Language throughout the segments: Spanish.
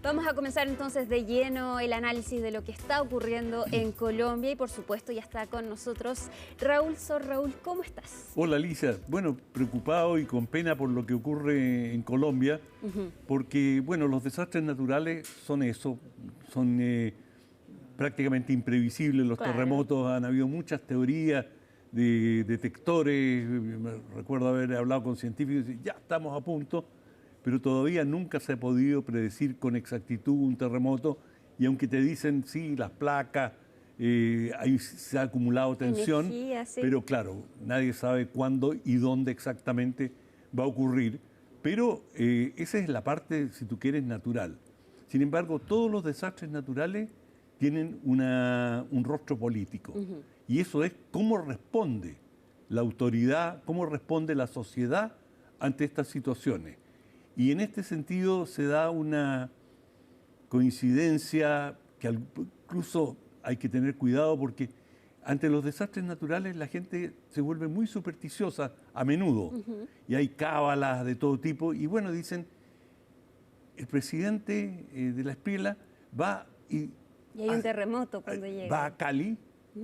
Vamos a comenzar entonces de lleno el análisis de lo que está ocurriendo en Colombia y por supuesto ya está con nosotros Raúl Sor. Raúl, ¿cómo estás? Hola Lisa, bueno, preocupado y con pena por lo que ocurre en Colombia, porque bueno, los desastres naturales son eso, son prácticamente imprevisibles los terremotos, han habido muchas teorías de detectores, recuerdo haber hablado con científicos y ya estamos a punto, pero todavía nunca se ha podido predecir con exactitud un terremoto y aunque te dicen, sí, las placas, ahí se ha acumulado tensión, energía, sí. pero claro, nadie sabe cuándo y dónde exactamente va a ocurrir, pero esa es la parte, si tú quieres, natural. Sin embargo, todos los desastres naturales tienen un rostro político y eso es cómo responde la autoridad, cómo responde la sociedad ante estas situaciones. Y en este sentido se da una coincidencia que incluso hay que tener cuidado porque ante los desastres naturales la gente se vuelve muy supersticiosa a menudo y hay cábalas de todo tipo y bueno, dicen, el presidente de la Espriella va y hay un terremoto cuando llega. Va a Cali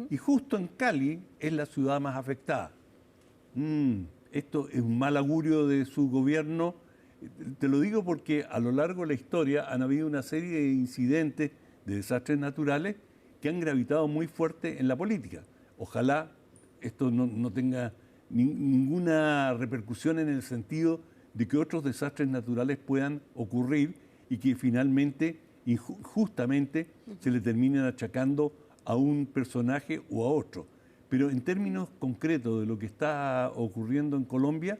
y justo en Cali es la ciudad más afectada. Esto es un mal augurio de su gobierno. Te lo digo porque a lo largo de la historia han habido una serie de incidentes de desastres naturales que han gravitado muy fuerte en la política. Ojalá esto no tenga ninguna repercusión en el sentido de que otros desastres naturales puedan ocurrir y que finalmente, injustamente, se le terminen achacando a un personaje o a otro. Pero en términos concretos de lo que está ocurriendo en Colombia,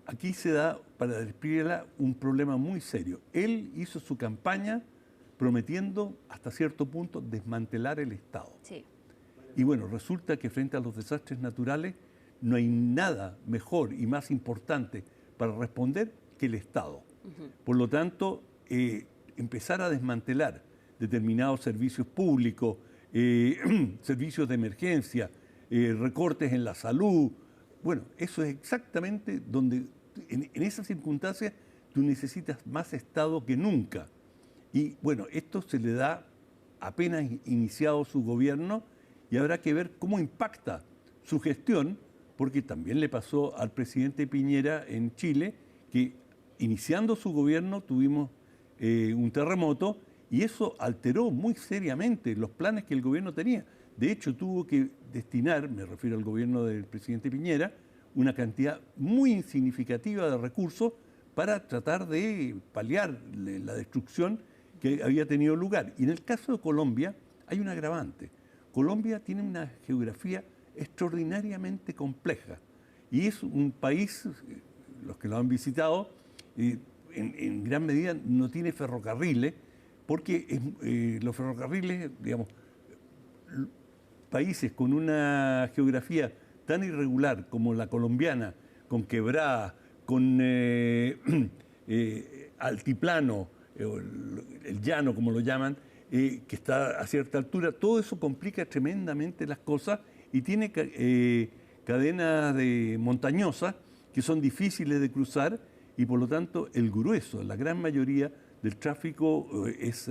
aquí se da para Espriella un problema muy serio. Él hizo su campaña prometiendo hasta cierto punto desmantelar el Estado. Sí. Y bueno, resulta que frente a los desastres naturales no hay nada mejor y más importante para responder que el Estado. Por lo tanto, empezar a desmantelar determinados servicios públicos, servicios de emergencia, recortes en la salud, bueno, eso es exactamente donde, en esas circunstancias, tú necesitas más Estado que nunca. Y bueno, esto se le da apenas iniciado su gobierno y habrá que ver cómo impacta su gestión, porque también le pasó al presidente Piñera en Chile, que iniciando su gobierno tuvimos un terremoto y eso alteró muy seriamente los planes que el gobierno tenía. De hecho, tuvo que destinar, me refiero al gobierno del presidente Piñera, una cantidad muy significativa de recursos para tratar de paliar la destrucción que había tenido lugar. Y en el caso de Colombia hay un agravante. Colombia tiene una geografía extraordinariamente compleja y es un país, los que lo han visitado, en gran medida no tiene ferrocarriles, porque los ferrocarriles, digamos, países con una geografía tan irregular como la colombiana, con quebradas, con altiplano, el llano como lo llaman, que está a cierta altura, todo eso complica tremendamente las cosas y tiene cadenas montañosas que son difíciles de cruzar y por lo tanto el grueso, la gran mayoría del tráfico es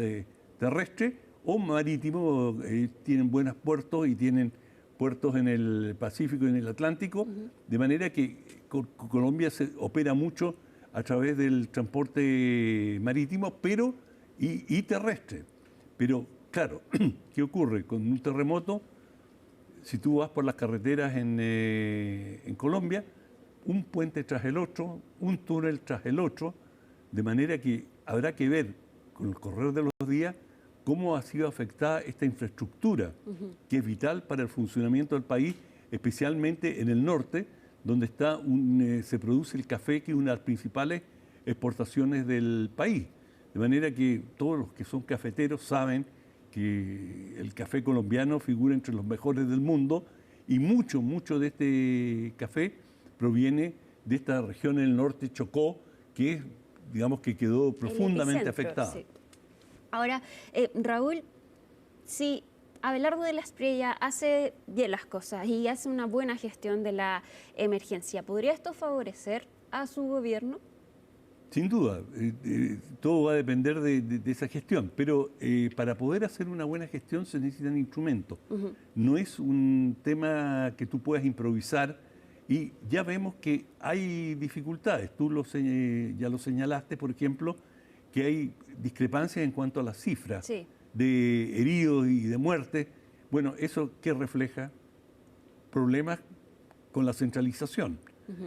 terrestre o marítimo, tienen buenos puertos y tienen puertos en el Pacífico y en el Atlántico, de manera que Colombia se opera mucho a través del transporte marítimo y terrestre. Pero claro, ¿qué ocurre? Con un terremoto, si tú vas por las carreteras en Colombia, un puente tras el otro, un túnel tras el otro, de manera que habrá que ver con el correr de los días cómo ha sido afectada esta infraestructura, que es vital para el funcionamiento del país, especialmente en el norte, donde se produce el café, que es una de las principales exportaciones del país. De manera que todos los que son cafeteros saben que el café colombiano figura entre los mejores del mundo y mucho de este café proviene de esta región en el norte, Chocó, que digamos que quedó profundamente afectada. Sí. Ahora, Raúl, si Abelardo de la Espriella hace bien las cosas y hace una buena gestión de la emergencia, ¿podría esto favorecer a su gobierno? Sin duda, todo va a depender de esa gestión, pero para poder hacer una buena gestión se necesitan instrumentos. No es un tema que tú puedas improvisar y ya vemos que hay dificultades. Tú ya lo señalaste, por ejemplo, que hay discrepancias en cuanto a las cifras de heridos y de muertes. Bueno, ¿eso qué refleja? Problemas con la centralización.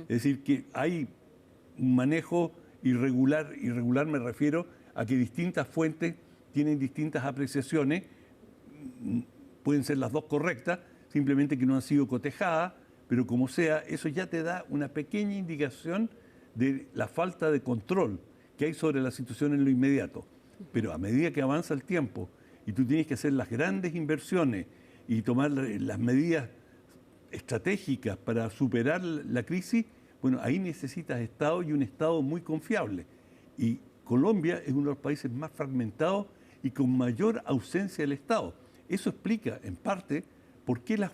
Es decir, que hay un manejo irregular me refiero a que distintas fuentes tienen distintas apreciaciones, pueden ser las dos correctas, simplemente que no han sido cotejadas, pero como sea, eso ya te da una pequeña indicación de la falta de control que hay sobre la situación en lo inmediato. Pero a medida que avanza el tiempo y tú tienes que hacer las grandes inversiones y tomar las medidas estratégicas para superar la crisis, bueno, ahí necesitas Estado y un Estado muy confiable. Y Colombia es uno de los países más fragmentados y con mayor ausencia del Estado. Eso explica, en parte, por qué las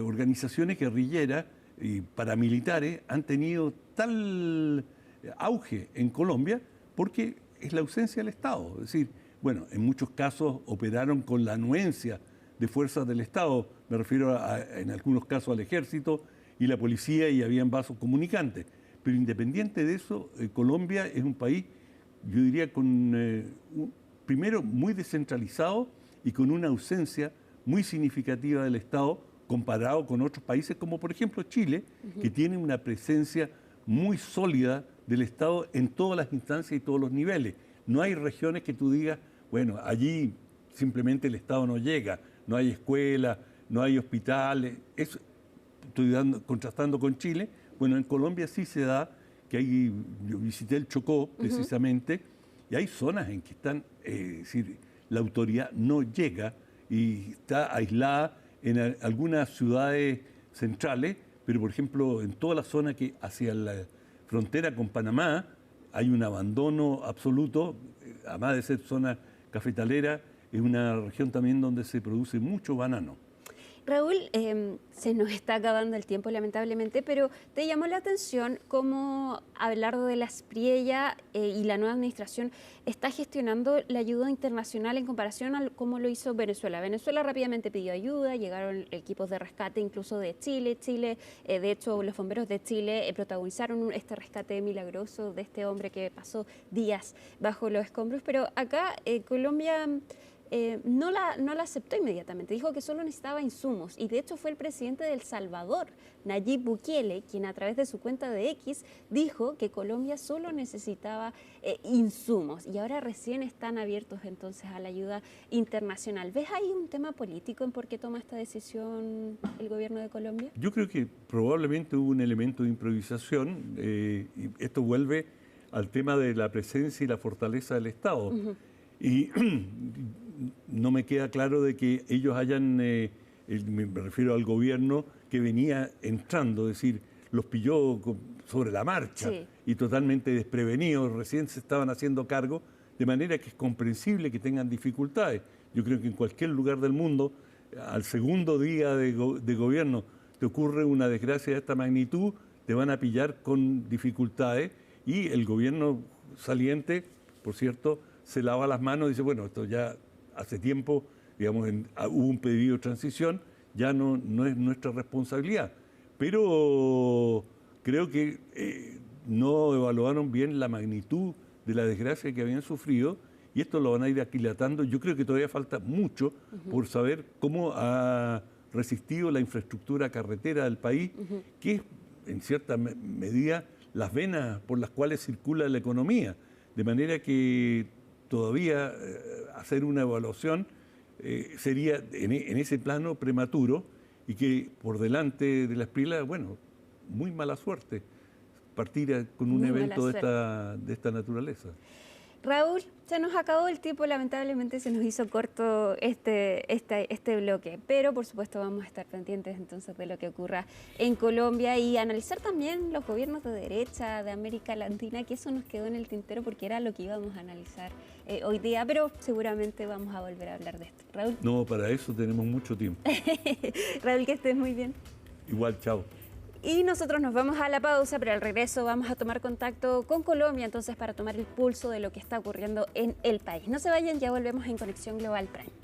organizaciones guerrilleras y paramilitares han tenido tal auge en Colombia, porque es la ausencia del Estado. Es decir, bueno, en muchos casos operaron con la anuencia de fuerzas del Estado, me refiero en algunos casos al ejército y la policía, y habían vasos comunicantes. Pero independiente de eso, Colombia es un país, yo diría, primero muy descentralizado y con una ausencia muy significativa del Estado comparado con otros países como por ejemplo Chile, que tiene una presencia muy sólida del Estado en todas las instancias y todos los niveles. No hay regiones que tú digas, bueno, allí simplemente el Estado no llega, no hay escuelas, no hay hospitales. Eso estoy contrastando con Chile. Bueno, en Colombia sí se da que yo visité el Chocó precisamente, y hay zonas en que están, es decir, la autoridad no llega y está aislada en algunas ciudades centrales, pero por ejemplo en toda la zona que hacia la frontera con Panamá hay un abandono absoluto, además de ser zona cafetalera, es una región también donde se produce mucho banano. Raúl, se nos está acabando el tiempo lamentablemente, pero te llamó la atención cómo Abelardo de la Espriella y la nueva administración está gestionando la ayuda internacional en comparación a cómo lo hizo Venezuela. Venezuela rápidamente pidió ayuda, llegaron equipos de rescate incluso de Chile. De hecho, los bomberos de Chile protagonizaron este rescate milagroso de este hombre que pasó días bajo los escombros, pero acá Colombia no la aceptó inmediatamente, dijo que solo necesitaba insumos, y de hecho fue el presidente de El Salvador, Nayib Bukele, quien a través de su cuenta de X dijo que Colombia solo necesitaba insumos, y ahora recién están abiertos entonces a la ayuda internacional. ¿Ves ahí un tema político en por qué toma esta decisión el gobierno de Colombia? Yo creo que probablemente hubo un elemento de improvisación, y esto vuelve al tema de la presencia y la fortaleza del Estado. Y no me queda claro de que ellos hayan, me refiero al gobierno que venía entrando, es decir, los pilló sobre la marcha y totalmente desprevenidos, recién se estaban haciendo cargo, de manera que es comprensible que tengan dificultades. Yo creo que en cualquier lugar del mundo, al segundo día de gobierno, te ocurre una desgracia de esta magnitud, te van a pillar con dificultades, y el gobierno saliente, por cierto, se lava las manos y dice, bueno, esto ya hace tiempo, digamos, hubo un pedido de transición, ya no es nuestra responsabilidad. Pero creo que no evaluaron bien la magnitud de la desgracia que habían sufrido, y esto lo van a ir aquilatando. Yo creo que todavía falta mucho por saber cómo ha resistido la infraestructura carretera del país, que es, en cierta medida, las venas por las cuales circula la economía. De manera que todavía hacer una evaluación sería en ese plano prematuro, y que por delante de la Espriella, bueno, muy mala suerte partir con un evento de esta naturaleza. Raúl, se nos acabó el tiempo, lamentablemente se nos hizo corto este bloque, pero por supuesto vamos a estar pendientes entonces de lo que ocurra en Colombia y analizar también los gobiernos de derecha de América Latina, que eso nos quedó en el tintero porque era lo que íbamos a analizar hoy día, pero seguramente vamos a volver a hablar de esto. Raúl. No, para eso tenemos mucho tiempo. Raúl, que estés muy bien. Igual, chao. Y nosotros nos vamos a la pausa, pero al regreso vamos a tomar contacto con Colombia, entonces para tomar el pulso de lo que está ocurriendo en el país. No se vayan, ya volvemos en Conexión Global Prime.